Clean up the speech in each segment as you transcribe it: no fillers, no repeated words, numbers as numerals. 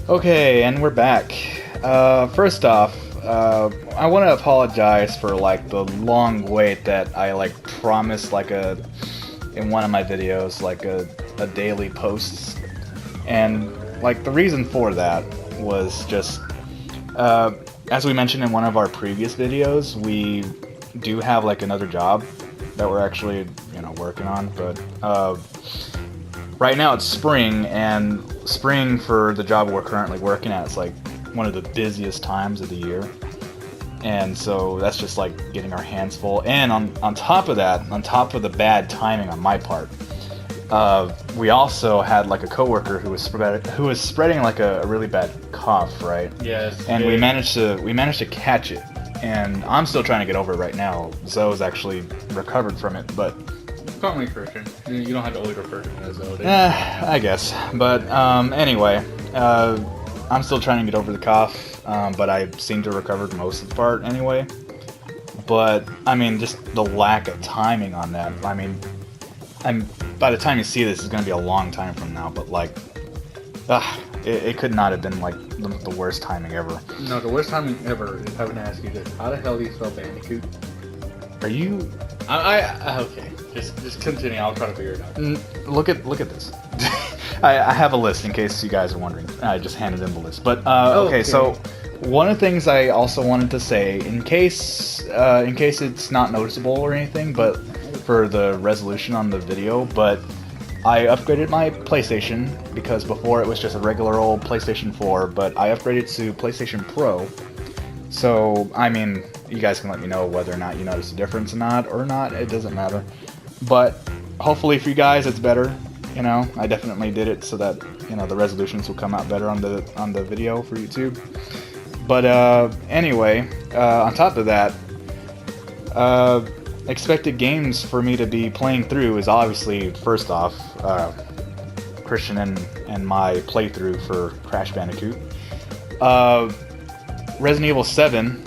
Okay, and we're back. First off, I want to apologize for like the long wait that I like promised in one of my videos, like a daily post, and like the reason for that was just as we mentioned in one of our previous videos, we do have like another job that we're actually working on, but right now it's spring, and spring for the job we're currently working at is like one of the busiest times of the year, and so that's just like getting our hands full. And on top of that, on top of the bad timing on my part, we also had like a coworker who was spreading like a really bad cough, right? Yes. And we managed to catch it, and I'm still trying to get over it right now. Zoe's actually recovered from it, but Call me Christian. You don't have to always refer to me as Zoe. I guess. But anyway, I'm still trying to get over the cough, but I seem to have recovered most of the part anyway. But I mean, just the lack of timing on that. I mean, by the time you see this, it's gonna be a long time from now. But like, it could not have been like the worst timing ever. No, the worst timing ever is having to ask you this. How the hell do you spell Bandicoot? Are you? Okay. Just continue. I'll try to figure it out. Look at this. I have a list in case you guys are wondering. I just handed in the list. But okay, so one of the things I also wanted to say, in case it's not noticeable or anything, but for the resolution on the video, but I upgraded my PlayStation because before it was just a regular old PlayStation 4, but I upgraded to PlayStation Pro. So I mean, you guys can let me know whether or not you notice a difference or not. It doesn't matter. But hopefully for you guys it's better. I definitely did it so that the resolutions will come out better on the video for YouTube. But anyway, on top of that, expected games for me to be playing through is obviously first off Christian and my playthrough for Crash Bandicoot. Resident Evil 7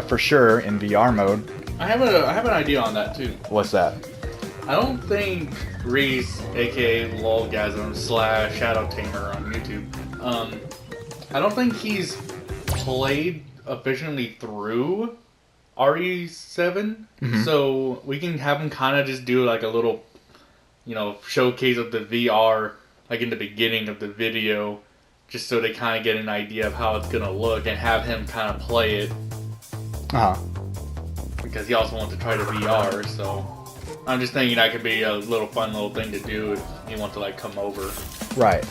for sure in VR mode. I have an idea on that too. What's that? I don't think Reese, aka Lolgasm / Shadow Tamer on YouTube, I don't think he's played efficiently through RE7, so we can have him kind of just do like a little, showcase of the VR, like in the beginning of the video, just so they kind of get an idea of how it's gonna look, and have him kind of play it. Because he also wants to try the VR, so I'm just thinking that could be a little fun little thing to do if you want to like come over. Right.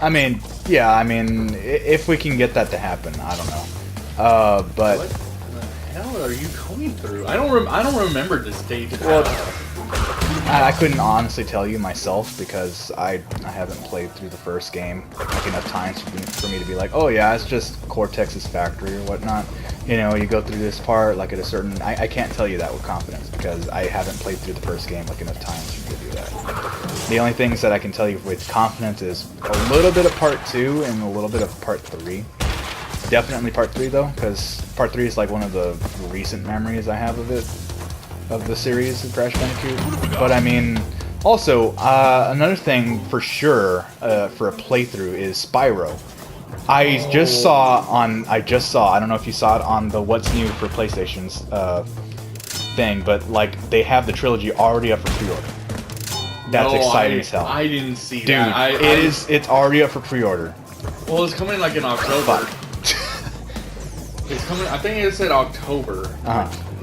I mean, yeah. I mean, if we can get that to happen, I don't know. But what the hell are you going through? I don't remember this stage. Well, I couldn't honestly tell you myself because I haven't played through the first game like enough times for me to be like, oh yeah, it's just Cortex's factory or whatnot. You go through this part like at a certain. I can't tell you that with confidence because I haven't played through the first game like enough times for me to do that. The only things that I can tell you with confidence is a little bit of part 2 and a little bit of part 3. Definitely part 3 though, because part 3 is like one of the recent memories I have of it. Of the series of Crash Bandicoot. But I mean, also another thing for sure for a playthrough is Spyro. I just saw, I don't know if you saw it on the What's New for PlayStation's thing, but like they have the trilogy already up for pre-order. That's exciting as hell. I didn't see Dude, that. it's already up for pre-order. Well, it's coming like in October. It's coming. I think it said October.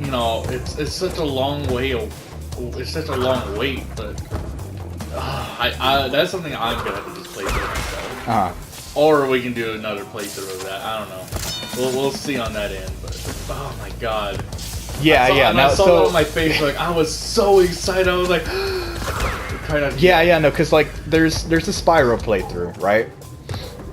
It's such a long way. It's such a long wait, but that's something I'm gonna have to just play through myself. Or we can do another playthrough of that. I don't know. We'll see on that end. But oh my god. Yeah. I saw that on my face. Like I was so excited. I was like, no, because like there's the Spyro playthrough, right?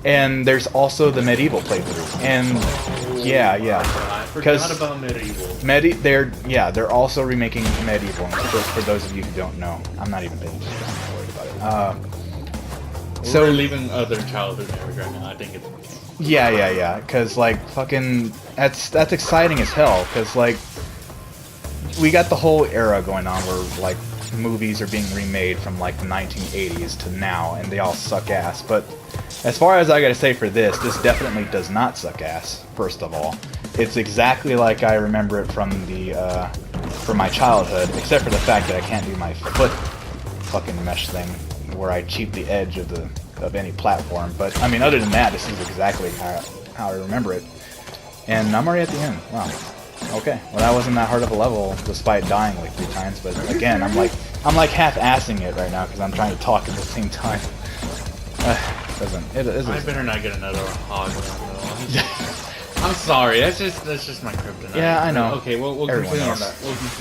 And there's also the Medieval playthrough, and I forgot about Medieval. They're also remaking Medieval. For those of you who don't know, I'm not even paying attention. Worried about it. So we're leaving other childhood memories right now. I think it's yeah. Because like fucking that's exciting as hell. Because like we got the whole era going on where like movies are being remade from like the 1980s to now, and they all suck ass. But as far as I gotta say for this definitely does not suck ass. First of all, it's exactly like I remember it from the from my childhood, except for the fact that I can't do my foot fucking mesh thing, where I cheat the edge of any platform. But I mean, other than that, this is exactly how I remember it. And I'm already at the end. Wow. Okay. Well, that wasn't that hard of a level, despite dying like 3 times. But again, I'm like half-assing it right now because I'm trying to talk at the same time. I better not get another hog one though. I'm sorry. That's just my kryptonite. Yeah, I know. Okay, we'll continue on that.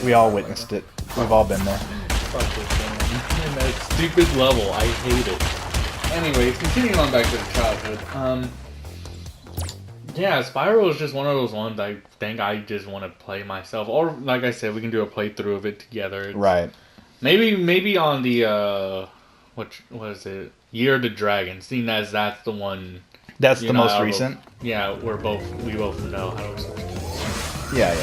We all witnessed it. We've all been there. Fuck this thing. That stupid level. I hate it. Anyways, continuing on back to the childhood. Yeah, Spyro is just one of those ones I think I just want to play myself. Or, like I said, we can do a playthrough of it together. Right. Maybe on the, what is it? Year of the Dragon, seeing as that's the one... That's the most recent? Yeah, we both know how to... Yeah,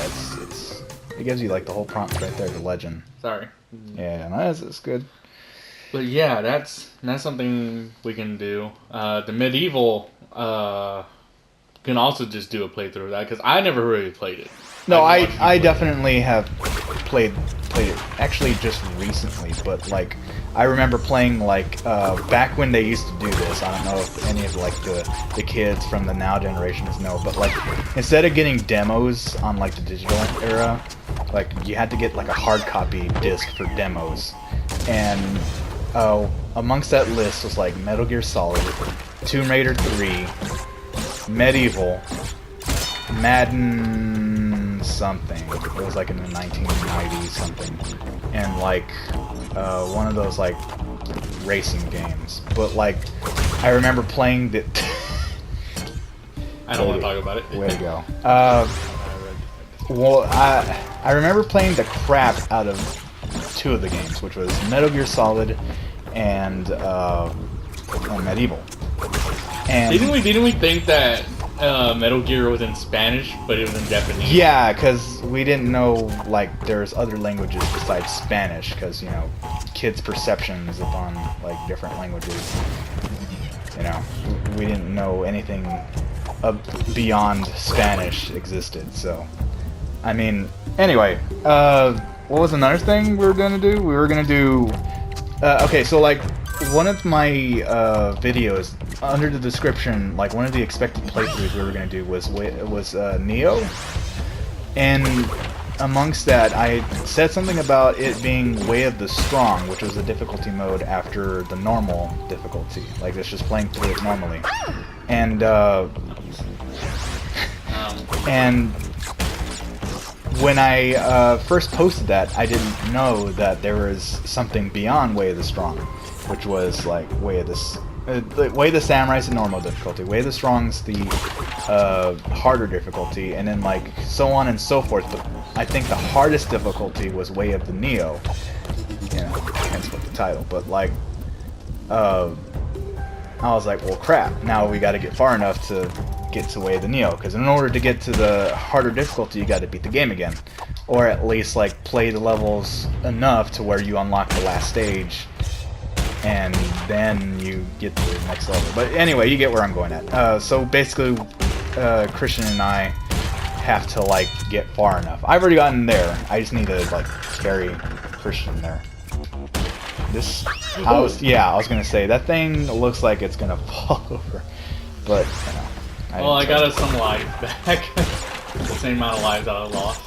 it gives you, like, the whole prompt right there, the legend. Sorry. Yeah, no, it's good. But yeah, that's something we can do. The medieval, can also just do a playthrough of that, because I never really played it. No, I definitely have played it, actually just recently, but like, I remember playing like, back when they used to do this. I don't know if any of like the kids from the now generations know, but like, instead of getting demos on like the digital era, like you had to get like a hard copy disc for demos. And amongst that list was like Metal Gear Solid, Tomb Raider 3, Medieval, Madden something. It was like in the 1990s something. And like one of those like racing games. But like I remember playing the I don't want to talk about it. Way to go. Well, I remember playing the crap out of 2 of the games, which was Metal Gear Solid and Medieval. And didn't we think that Metal Gear was in Spanish, but it was in Japanese? Yeah, because we didn't know like there's other languages besides Spanish, because you know kids' perceptions upon like different languages. You know, we didn't know anything beyond Spanish existed. So, I mean, anyway, what was another thing we were gonna do? We were gonna do. Okay, so like one of my videos under the description, like one of the expected playthroughs we were gonna do was Neo, and amongst that I said something about it being Way of the Strong, which was the difficulty mode after the normal difficulty, like it's just playing through it normally, and and when I first posted that, I didn't know that there was something beyond Way of the Strong, which was like Way of the Samurai's the normal difficulty, Way of the Strong's the harder difficulty, and then like so on and so forth. But I think the hardest difficulty was Way of the Neo, you know, hence what the title. But like, I was like, well, crap! Now we got to get far enough to get to Way of the Neo, because in order to get to the harder difficulty, you got to beat the game again, or at least like play the levels enough to where you unlock the last stage. And then you get to the next level. But anyway, you get where I'm going at. So basically, Christian and I have to like get far enough. I've already gotten there. I just need to like carry Christian there. I was gonna say that thing looks like it's gonna fall over, but you know. I got us some lives back. The same amount of lives that I lost.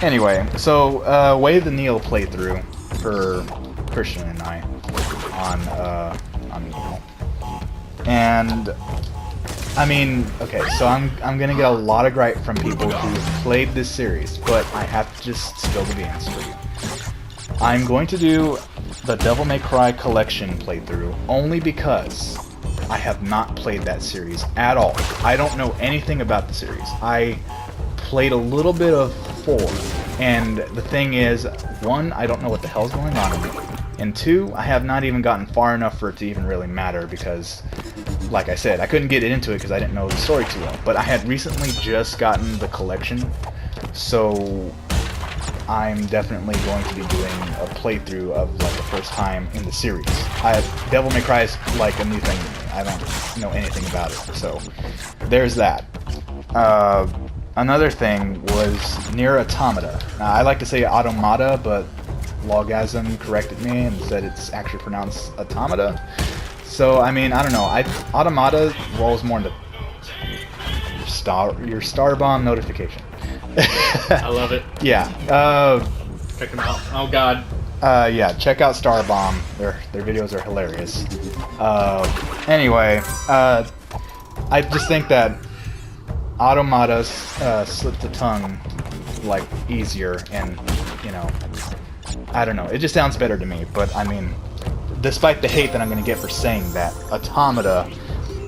Anyway, so Way of the Neo playthrough for Christian and I on Neo. And I mean, okay, so I'm gonna get a lot of gripe from people who played this series, but I have to just spill the beans for you. I'm going to do the Devil May Cry collection playthrough only because I have not played that series at all. I don't know anything about the series. I played a little bit of 4, and the thing is, 1, I don't know what the hell's going on in it, and 2, I have not even gotten far enough for it to even really matter, because, like I said, I couldn't get into it because I didn't know the story too well. But I had recently just gotten the collection, so I'm definitely going to be doing a playthrough of like the first time in the series. Devil May Cry is like a new thing to me. I don't know anything about it. So there's that. Another thing was Nier Automata. Now, I like to say Automata, but Logasm corrected me and said it's actually pronounced Automata. So, I mean, I don't know. Automata rolls more into your Star Bomb notification. I love it. Yeah. Check them out. Oh god. Yeah, check out Star Bomb. Their videos are hilarious. Anyway, I just think that Automata slipped the tongue like easier, and you know, I don't know. It just sounds better to me. But I mean, despite the hate that I'm gonna get for saying that, Automata,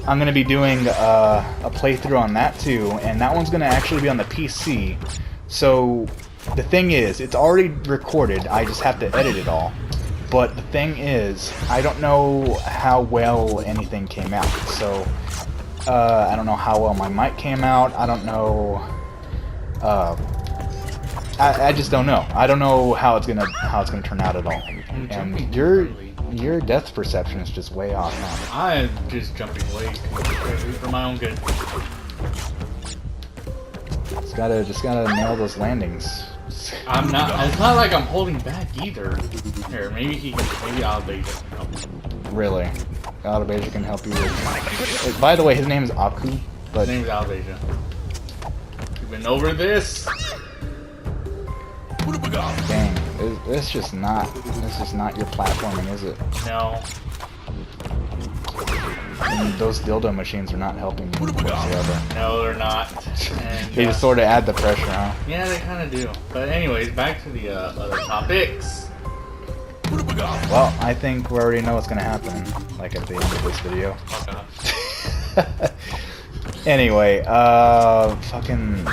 I'm gonna be doing a playthrough on that too, and that one's gonna actually be on the PC. So the thing is, it's already recorded. I just have to edit it all. But the thing is, I don't know how well anything came out. So I don't know how well my mic came out. I don't know. I just don't know. I don't know how it's gonna turn out at all. And your depth perception is just way off now. I'm just jumping way for my own good. Just gotta nail those landings. I'm not. It's not like I'm holding back either. Here, maybe Albeja can help me. Really, Albeja can help you with. By the way, his name is Aku. But His name's Albeja. We've been over this. dang, it's just not your platforming, is it? No. And those dildo machines are not helping you whatsoever. No, they're not. And, They just sort of add the pressure, huh? yeah, they kind of do. But anyways, back to the other topics. Well, I think we already know what's gonna happen, like at the end of this video. Fuck off. Anyway, fucking...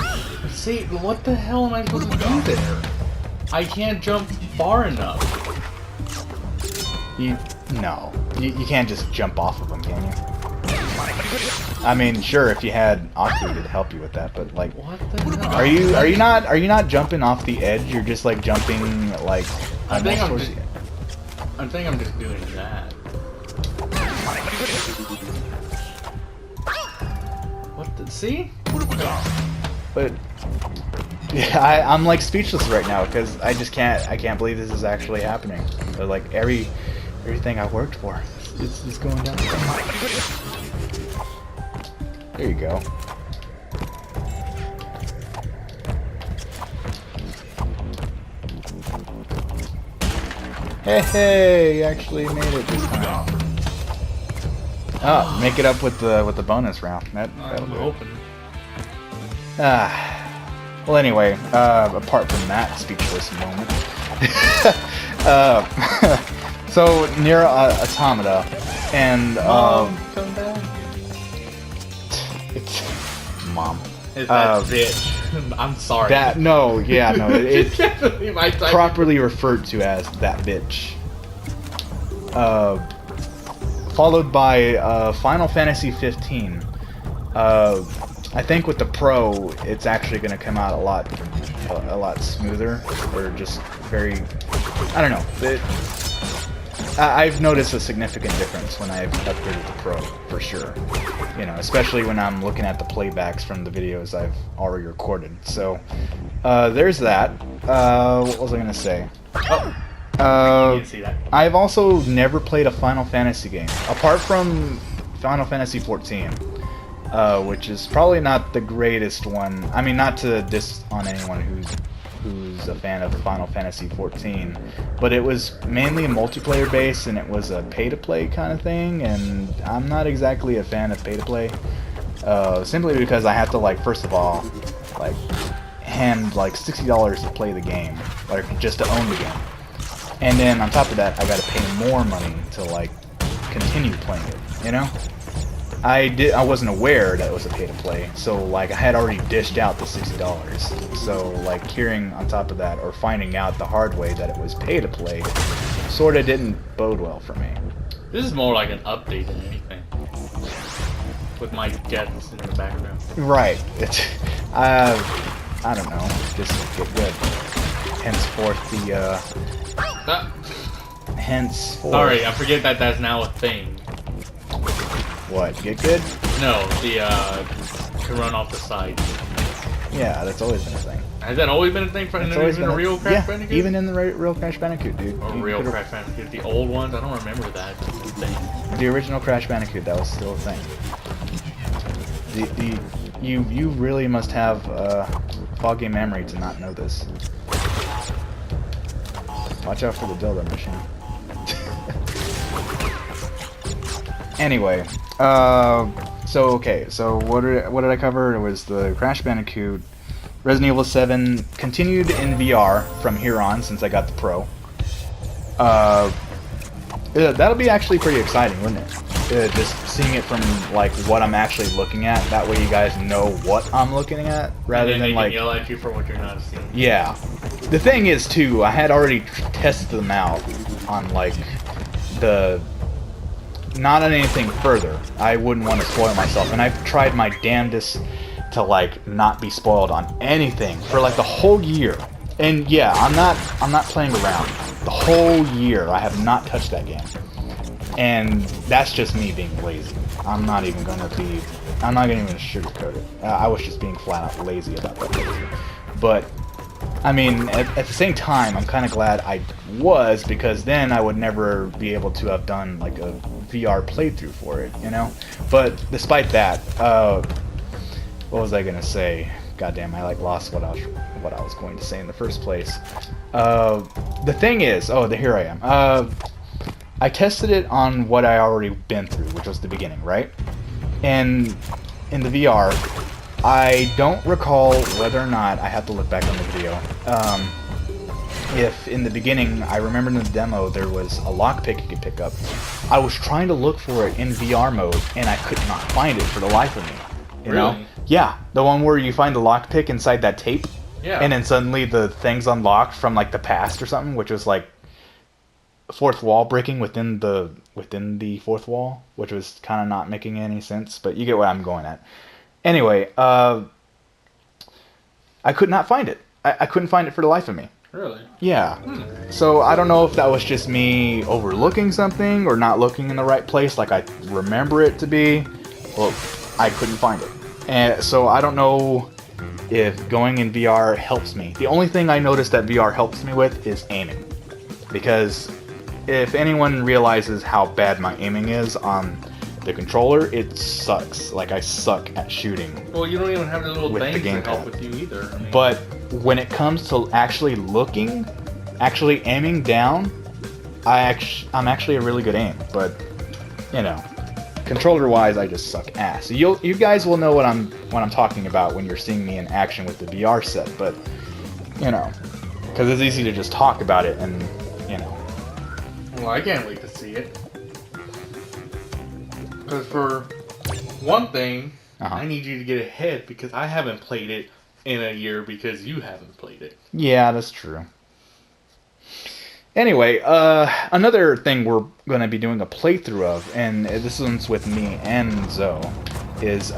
See, what the hell am I supposed to do there? I can't jump far enough. No. You can't just jump off of them, can you? I mean, sure, if you had Aku, it'd help you with that, but like... What the hell? Are you not jumping off the edge? You're just like jumping like... I think I'm just doing that. What the... See? But... Yeah, I'm like speechless right now, because I can't believe this is actually happening. But like everything I worked for, it's just going down. There you go. Hey, you actually made it this time. Oh, make it up with the bonus round. That'll I'm do it. hoping. Well, anyway, apart from that speechless moment, so Nier Automata, and come back. it's Mom. It's that bitch. I'm sorry. It's definitely my type. properly referred to as that bitch. Followed by Final Fantasy 15. I think with the Pro, it's actually going to come out a lot smoother, or just very, I don't know. I've noticed a significant difference when I've upgraded the Pro, for sure. You know, especially when I'm looking at the playbacks from the videos I've already recorded. So, there's that. What was I going to say? You didn't see that. I've also never played a Final Fantasy game, apart from Final Fantasy 14. Which is probably not the greatest one. I mean, not to diss on anyone who's a fan of Final Fantasy 14, but it was mainly a multiplayer base, and it was a pay-to-play kind of thing, and I'm not exactly a fan of pay-to-play, simply because I have to, like, first of all, like, hand, like, $60 to play the game, like, just to own the game. And then, on top of that, I gotta pay more money to, like, continue playing it, you know? I wasn't aware that it was a pay-to-play, so like I had already dished out the $60. So like hearing on top of that, or finding out the hard way that it was pay-to-play, sort of didn't bode well for me. This is more like an update than anything. With my jets in the background. Right. It's I don't know. Just get good. Henceforth Ah, henceforth. sorry, I forget that that's now a thing. What, get good? No, the to run off the side. Yeah, that's always been a thing. Has that always been a thing for even a real Crash Bandicoot? Even in the real Crash Bandicoot, dude. Or real Crash Bandicoot, the old ones. I don't remember that thing. The original Crash Bandicoot, that was still a thing. You really must have foggy memory to not know this. Watch out for the dildo machine. Anyway, so what did I cover? It was the Crash Bandicoot, Resident Evil 7 continued in VR from here on since I got the Pro. That'll be actually pretty exciting, wouldn't it? Just seeing it from like what I'm actually looking at. That way you guys know what I'm looking at rather than like yell at you for what you're not seeing. Yeah. The thing is too, I had already tested them out on like the. Not on anything further. I wouldn't want to spoil myself, and I've tried my damnedest to like not be spoiled on anything for like the whole year. And yeah, I'm not playing around. The whole year I have not touched that game. And that's just me being lazy. I'm not even gonna sugarcoat it. I was just being flat out lazy about that. But I mean, at the same time, I'm kind of glad I was, because then I would never be able to have done like a VR playthrough for it, you know? But despite that, what was I gonna say? Goddamn, I like lost what I was going to say in the first place. The thing is, here I am. I tested it on what I already been through, which was the beginning, right? And in the VR, I don't recall whether or not, I have to look back on the video, if in the beginning, I remember in the demo, there was a lockpick you could pick up. I was trying to look for it in VR mode, and I could not find it for the life of me. You know? Yeah, the one where you find the lockpick inside that tape, and then suddenly the thing's unlocked from like the past or something, which was like fourth wall breaking within the fourth wall, which was kind of not making any sense, but you get what I'm going at. Anyway, I could not find it. I couldn't find it for the life of me. Really? Yeah. So I don't know if that was just me overlooking something or not looking in the right place like I remember it to be. Well, I couldn't find it. And so I don't know if going in VR helps me. The only thing I noticed that VR helps me with is aiming. Because if anyone realizes how bad my aiming is on the controller, it sucks. Like, I suck at shooting. Well, you don't even have the little with things the to help with you either. I mean, but when it comes to actually looking, actually aiming down, I'm actually a really good aim. But, you know, controller-wise, I just suck ass. So you guys will know what I'm talking about when you're seeing me in action with the VR set. But, you know, because it's easy to just talk about it and, you know. Well, I can't wait to see it. Because for one thing, I need you to get ahead because I haven't played it in a year because you haven't played it. Yeah, that's true. Anyway, another thing we're going to be doing a playthrough of, and this one's with me and Zoe, is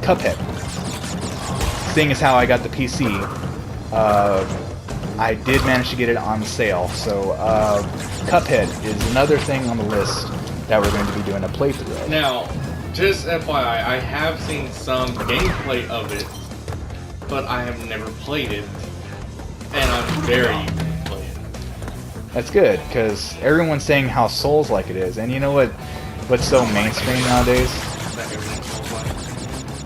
Cuphead. Seeing as how I got the PC, I did manage to get it on sale, so Cuphead is another thing on the list that we're going to be doing a playthrough of. Now, just FYI, I have seen some gameplay of it, but I have never played it, and I'm very eager to play it. That's good, because everyone's saying how Souls-like it is, and you know what's so mainstream nowadays?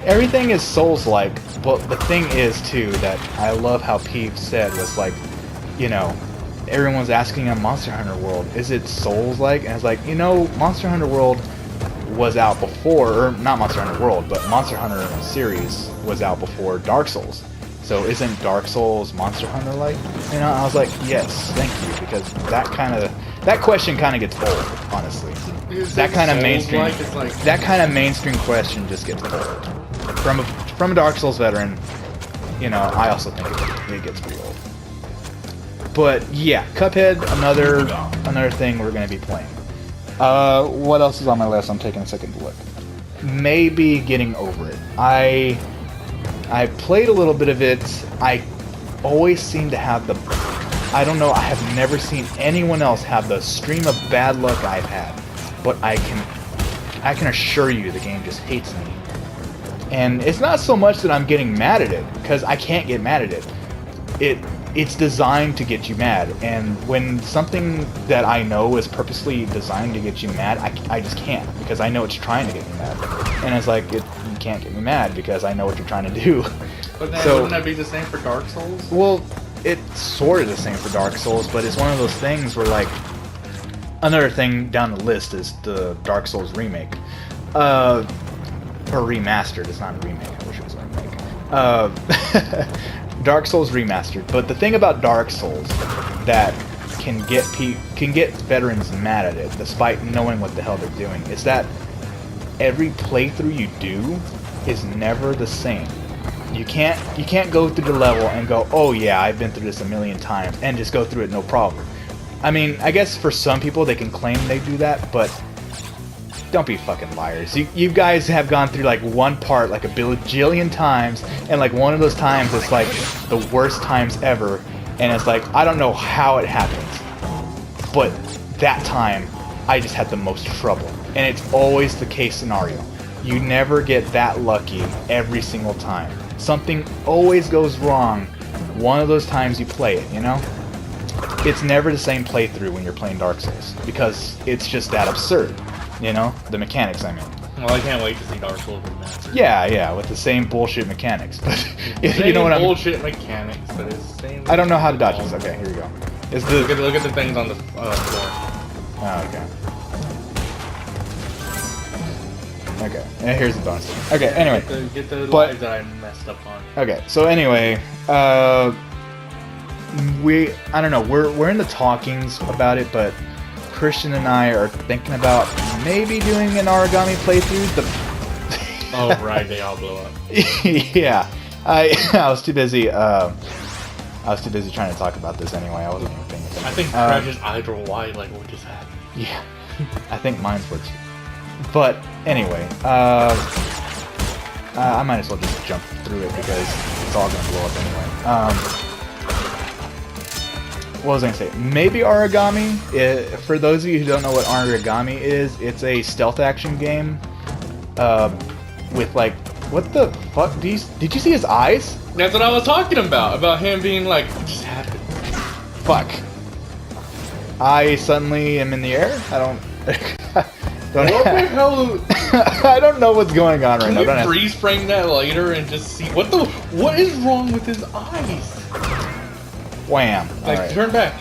Everything is Souls-like, but the thing is, too, that I love how Peeve said was like, you know, everyone's asking on Monster Hunter World, is it Souls-like? And it's like, you know, Monster Hunter World was out before, or not Monster Hunter World, but Monster Hunter series was out before Dark Souls. So isn't Dark Souls Monster Hunter-like? You know, I was like, yes, thank you, because that question kind of gets old, honestly. That kind of mainstream, that kind of mainstream question just gets old. From a Dark Souls veteran, you know, I also think it gets pretty old. But yeah, Cuphead, another thing we're going to be playing. What else is on my list? I'm taking a second to look. Maybe getting over it. I played a little bit of it. I always seem to have I don't know, I have never seen anyone else have the stream of bad luck I've had. But I I can assure you the game just hates me. And it's not so much that I'm getting mad at it, because I can't get mad at it. It's designed to get you mad, and when something that I know is purposely designed to get you mad, I just can't, because I know it's trying to get me mad. And it's like, you can't get me mad because I know what you're trying to do. But then So, wouldn't that be the same for Dark Souls? well, it's sort of the same for Dark Souls, but it's one of those things where, like, another thing down the list is the Dark Souls remake. Or remastered, it's not a remake, I wish it was a remake. Dark Souls remastered, but the thing about Dark Souls that can get veterans mad at it, despite knowing what the hell they're doing, is that every playthrough you do is never the same. You can't go through the level and go, oh yeah, I've been through this a million times, and just go through it no problem. I mean, I guess for some people they can claim they do that, but don't be fucking liars. You guys have gone through like one part like a bajillion times, and like one of those times it's like the worst times ever, and it's like, I don't know how it happens, but that time I just had the most trouble. And it's always the case scenario. You never get that lucky every single time. Something always goes wrong one of those times you play it, you know? It's never the same playthrough when you're playing Dark Souls, because it's just that absurd. You know? The mechanics, I mean. Well, I can't wait to see Dark Souls remastered. Yeah, with the same bullshit mechanics, but Same you know what I mean? bullshit mechanics, but it's the same. I don't know how to dodge this. Okay, here we go. Is the Look at the things on the floor. Oh, okay. Okay, and here's the bonus. Okay, anyway. Get the But- lives that I messed up on. Okay, so anyway, I don't know, we're in the talkings about it, but Christian and I are thinking about maybe doing an origami playthrough. Oh right, they all blow up. Yeah, I was too busy. I was too busy trying to talk about this anyway. I wasn't even paying attention. I think Crash's eyes were wide, like what just happened. Yeah, I think mine were too. But anyway, I might as well just jump through it because it's all gonna blow up anyway. What was I gonna say? Maybe origami. For those of you who don't know what origami is, it's a stealth action game. With like, what the fuck? Did you see his eyes? That's what I was talking about. About him being like, what just happened? Fuck. I suddenly am in the air. I don't. What the hell? I don't know what's going on right now. Can Don't you ask- freeze frame that later and just see what is wrong with his eyes? Wham! Like Alright. turn back.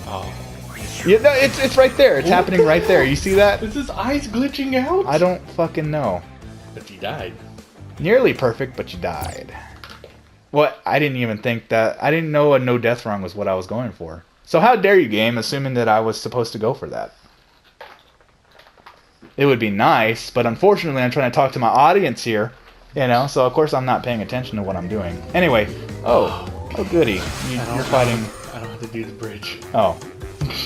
Oh, Yeah, no, it's right there. It's happening right there. You see that? is his eyes glitching out? I don't fucking know. But he died. Nearly perfect, but you died. What? I didn't even think that. I didn't know a no death run was what I was going for. So how dare you, game, assuming that I was supposed to go for that? It would be nice, but unfortunately I'm trying to talk to my audience here, you know, so of course I'm not paying attention to what I'm doing. Anyway, oh goody, you're fighting. I don't have to do the bridge. Oh.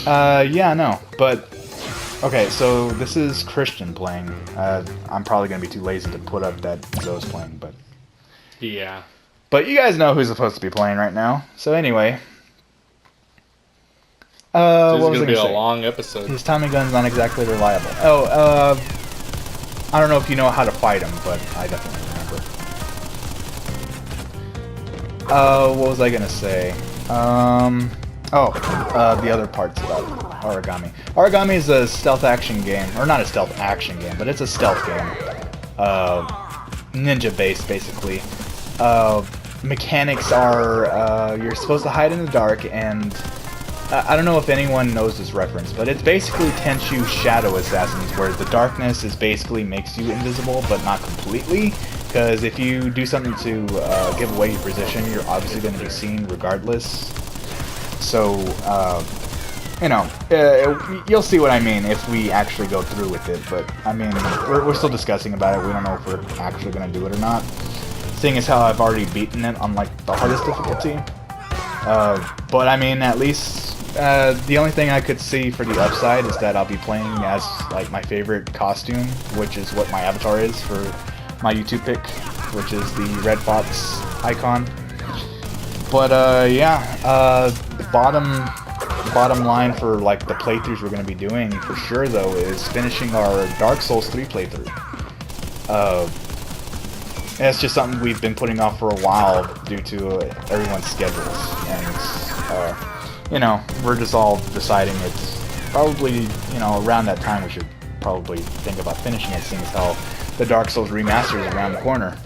Yeah, no, but, okay, so this is Christian playing. I'm probably going to be too lazy to put up that Zoe's playing, but... Yeah. But you guys know who's supposed to be playing right now. So anyway... This what is was I gonna be gonna a say? long episode. His Tommy gun's not exactly reliable. Oh, I don't know if you know how to fight him, but I definitely remember. What was I gonna say? The other parts about origami. Origami is a stealth action game, or not a stealth action game, but it's a stealth game. Ninja based, basically. Mechanics are, you're supposed to hide in the dark, and I don't know if anyone knows this reference, but it's basically Tenchu Shadow Assassins, where the darkness is basically makes you invisible, but not completely. Because if you do something to give away your position, you're obviously going to be seen regardless. So, you know, you'll see what I mean if we actually go through with it. But, I mean, we're still discussing about it. We don't know if we're actually going to do it or not. Seeing as how I've already beaten it on, like, the hardest difficulty. But, I mean, at least... the only thing I could see for the upside is that I'll be playing as, like, my favorite costume, which is what my avatar is for my YouTube pick, which is the Red Fox icon. But, yeah, the bottom line for like the playthroughs we're going to be doing for sure though is finishing our Dark Souls 3 playthrough. It's just something we've been putting off for a while due to everyone's schedules, and you know, we're just all deciding it's probably, you know, around that time we should probably think about finishing it, seeing as how the Dark Souls remaster is around the corner.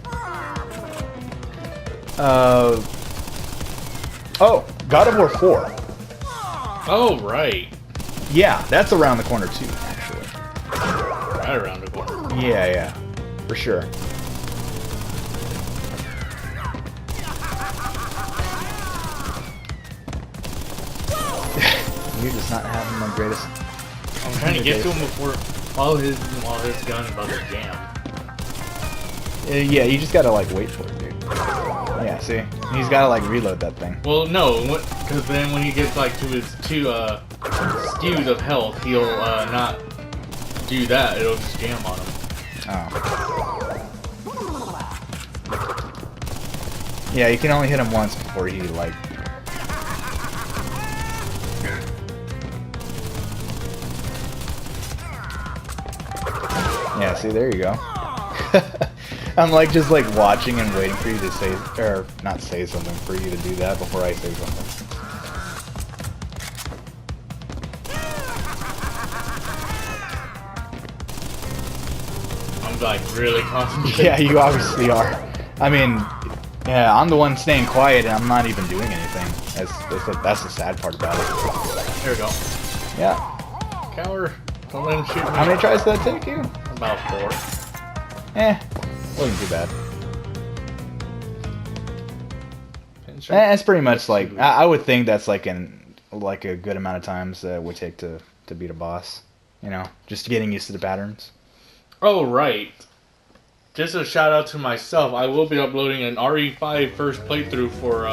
Oh, God of War 4. Oh, right. Yeah, that's around the corner too, actually. Right around the corner. Yeah, yeah, for sure. You're just not having the greatest. I'm trying to get to him before while his gun about to jam. Yeah, you just gotta like wait for it, dude. Yeah, see, he's gotta like reload that thing. Well, no, because then when he gets like to his 2 skews of health, he'll not do that. It'll just jam on him. Oh. Yeah, you can only hit him once before he like. Yeah, see, there you go. I'm like just like watching and waiting for you to say, or not say something, for you to do that before I say something. I'm like really concentrating. Yeah, you obviously are. I mean, yeah, I'm the one staying quiet and I'm not even doing anything. That's the sad part about it. There we go. Yeah. Coward. Don't let him shoot me. How many tries did that take you? About 4. Wasn't too bad. It's pretty much like I would think that's like a good amount of times that it would take to beat a boss. You know, just getting used to the patterns. Oh right. Just a shout out to myself. I will be uploading an RE5 first playthrough for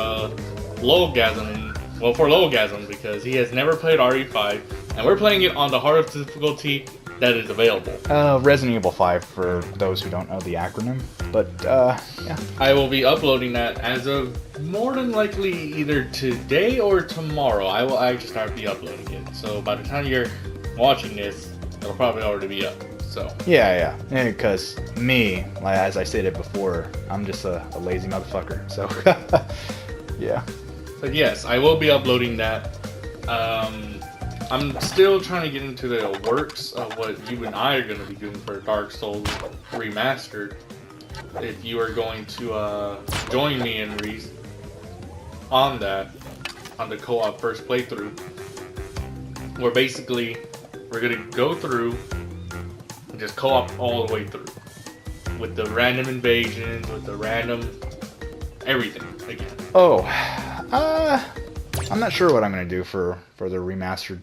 Lowgasm. Well, for Lowgasm because he has never played RE5, and we're playing it on the hardest difficulty that is available. Resident Evil 5 for those who don't know the acronym, but yeah. I will be uploading that as of more than likely either today or tomorrow. I will actually start uploading it. So by the time you're watching this, it'll probably already be up. So yeah, because me, like, as I stated before, I'm just a lazy motherfucker. So yeah. But yes, I will be uploading that. I'm still trying to get into the works of what you and I are going to be doing for Dark Souls Remastered. If you are going to join me and Reese on that, on the co-op first playthrough, where basically we're going to go through and just co-op all the way through. With the random invasions, with the random everything again. Oh, I'm not sure what I'm going to do for the remastered.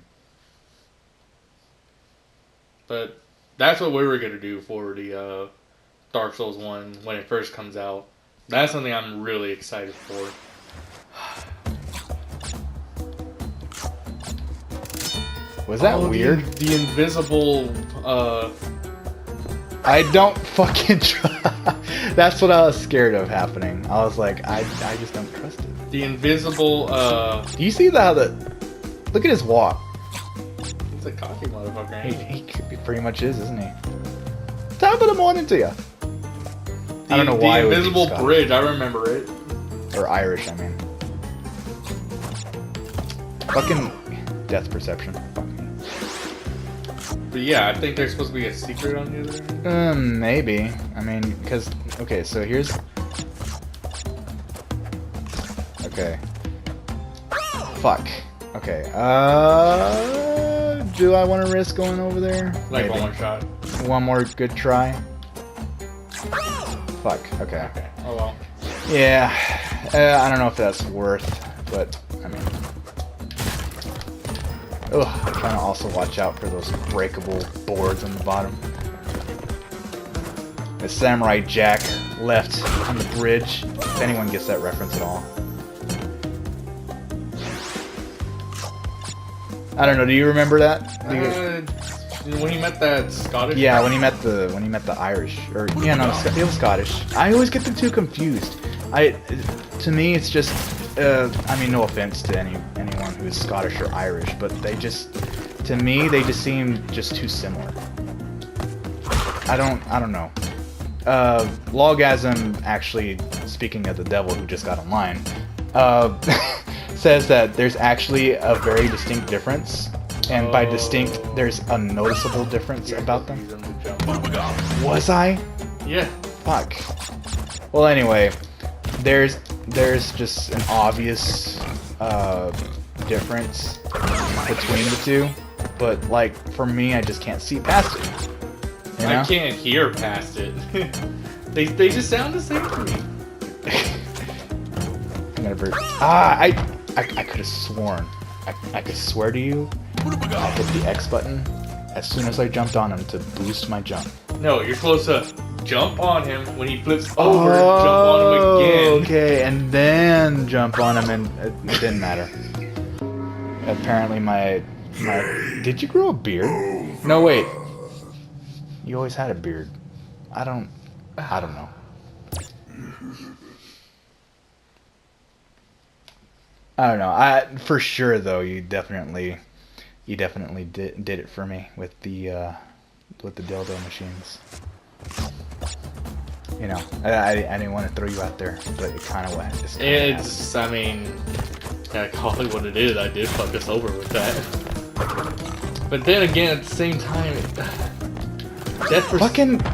But that's what we were going to do for the Dark Souls 1 when it first comes out. That's something I'm really excited for. Was that weird? The invisible... I don't fucking try. That's what I was scared of happening. I was like, I just don't trust it. The invisible... Do you see that? Look at his walk. He's a cocky motherfucker, ain't he? He pretty much is, isn't he? Top of the morning to you. I don't know why. The invisible bridge, I remember it. Or Irish, I mean. Fucking death perception. Fuck me. But yeah, I think there's supposed to be a secret on the other end. Maybe. I mean, because... Okay, so here's... Okay. Fuck. Okay, do I want to risk going over there? Like Maybe. one more shot. One more good try? Fuck, okay. Okay, oh well. Yeah, I don't know if that's worth, but, I mean... Ugh, I'm trying to also watch out for those breakable boards on the bottom. The Samurai Jack left on the bridge, if anyone gets that reference at all. I don't know. Do you remember that? When he met that Scottish. Yeah, when he met the Irish, or yeah, no, he was Scottish. I always get the two confused. To me, it's just I mean, no offense to anyone who's Scottish or Irish, but they just, to me, they just seem just too similar. I don't know. Logasm, actually, speaking of the devil who just got online, says that there's actually a very distinct difference, and by distinct, there's a noticeable difference about them. Was I? Yeah. Fuck. Well, anyway, there's just an obvious difference between the two, but like for me, I just can't see past it. You know? I can't hear past it. they just sound the same to me. I'm gonna I could have sworn. I could swear to you, I hit the X button as soon as I jumped on him to boost my jump. No, you're supposed to jump on him when he flips over, jump on him again. Okay, and then jump on him, and it didn't matter. Apparently my... Did you grow a beard? No, wait. You always had a beard. I don't know. I don't know. For sure though, you definitely did it for me with the dildo machines. You know, I didn't want to throw you out there, but it kind of went. It's, I mean, gotta call it what it is. I did fuck us over with that. But then again, at the same time,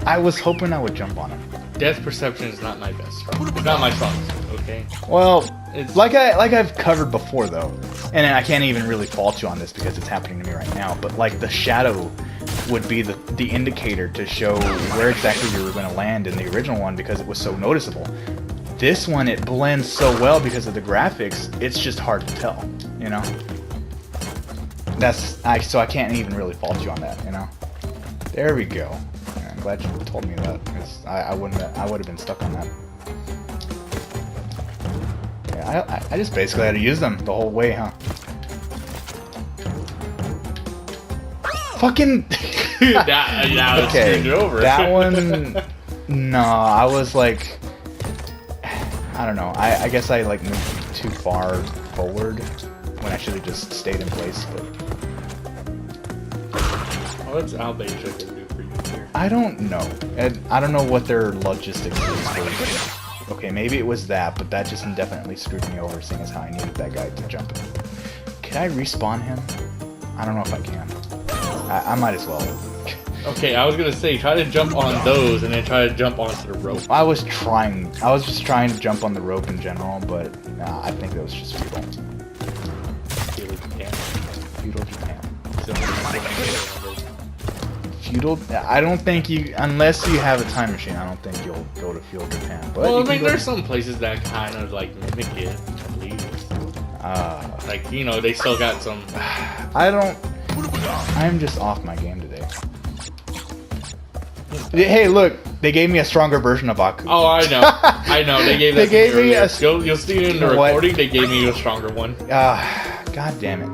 I was hoping I would jump on him. Death perception is not my best strong. It's not my strongest, okay? Well, it's like I've covered before though, and I can't even really fault you on this because it's happening to me right now. But like the shadow would be the indicator to show where exactly you were going to land in the original one because it was so noticeable. This one, it blends so well because of the graphics. It's just hard to tell, you know. So I can't even really fault you on that, you know. There we go. Yeah, I'm glad you told me that because I would have been stuck on that. Yeah, I just basically had to use them the whole way, huh? Fucking. that Okay, screwed you over. That one. No, I was like. I don't know. I guess I like moved too far forward when I should have just stayed in place. But what's Albasia gonna do for you here? I don't know. I don't know what their logistics is. Okay, maybe it was that, but that just definitely screwed me over, seeing as how I needed that guy to jump in. Can I respawn him? I don't know if I can. I might as well. Okay, I was gonna say, try to jump on those and then try to jump onto the rope. I was just trying to jump on the rope in general, but I think that was just futile. Feudal Japan. Feudal Japan. Feudal? I don't think you, unless you have a time machine, I don't think you'll go to Feudal Japan. But well, I mean, there's some places that kind of like mimic it, at least. Like, you know, they still got some. I'm just off my game today. Hey, look! They gave me a stronger version of Aku. Oh, I know. I know. They gave that. They gave me a. You'll see it in the recording. They gave me a stronger one. God damn it.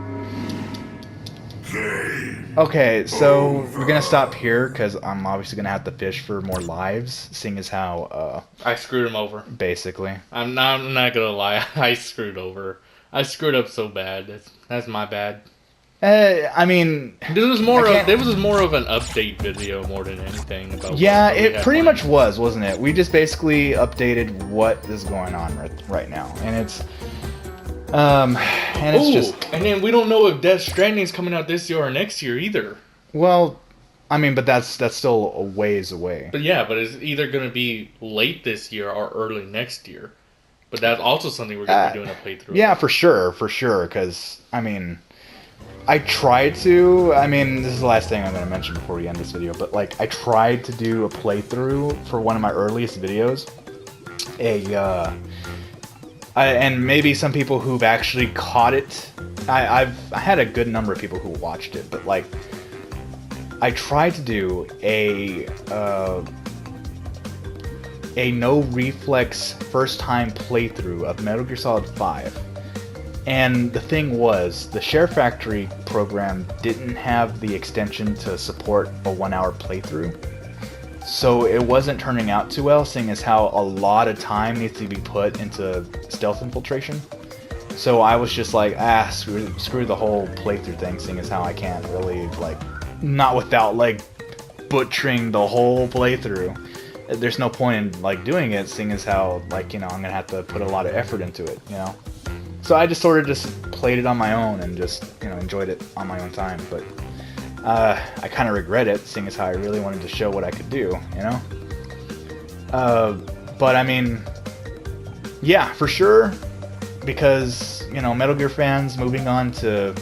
Okay, so we're gonna stop here because I'm obviously gonna have to fish for more lives, seeing as how I screwed him over. Basically. I'm not gonna lie. I screwed over. I screwed up so bad. That's my bad. I mean, this was more of an update video more than anything about. Yeah, it pretty much was, wasn't it? We just basically updated what is going on right now, and it's and then we don't know if Death Stranding's coming out this year or next year either. Well, I mean, but that's still a ways away. But yeah, but it's either gonna be late this year or early next year. But that's also something we're gonna be doing a playthrough. Yeah, for sure, because I mean. I tried to, this is the last thing I'm going to mention before we end this video, but like, I tried to do a playthrough for one of my earliest videos. And maybe some people who've actually caught it, I had a good number of people who watched it, but like, I tried to do a no reflex first time playthrough of Metal Gear Solid 5. And the thing was, the SHAREfactory program didn't have the extension to support a 1 hour playthrough. So it wasn't turning out too well, seeing as how a lot of time needs to be put into stealth infiltration. So I was just like, screw the whole playthrough thing, seeing as how I can't really, like, not without, like, butchering the whole playthrough. There's no point in, like, doing it, seeing as how, like, you know, I'm gonna have to put a lot of effort into it, you know? So I just sort of just played it on my own and just, you know, enjoyed it on my own time, but I kind of regret it, seeing as how I really wanted to show what I could do, you know? But I mean, yeah, for sure, because, you know, Metal Gear fans moving on to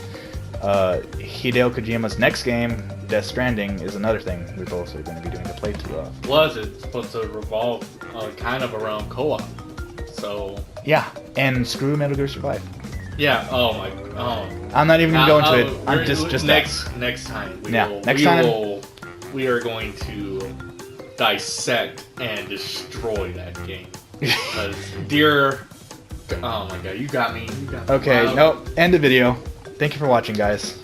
Hideo Kojima's next game, Death Stranding, is another thing we're both going to be doing a playthrough of. Was it supposed to revolve kind of around co-op? So yeah, and screw Metal Gear Survive. Yeah. Oh my. Oh. I'm not even going to go into it. I'm just next time. We are going to dissect and destroy that game. Because oh my god, you got me. Okay, nope. End the video. Thank you for watching, guys.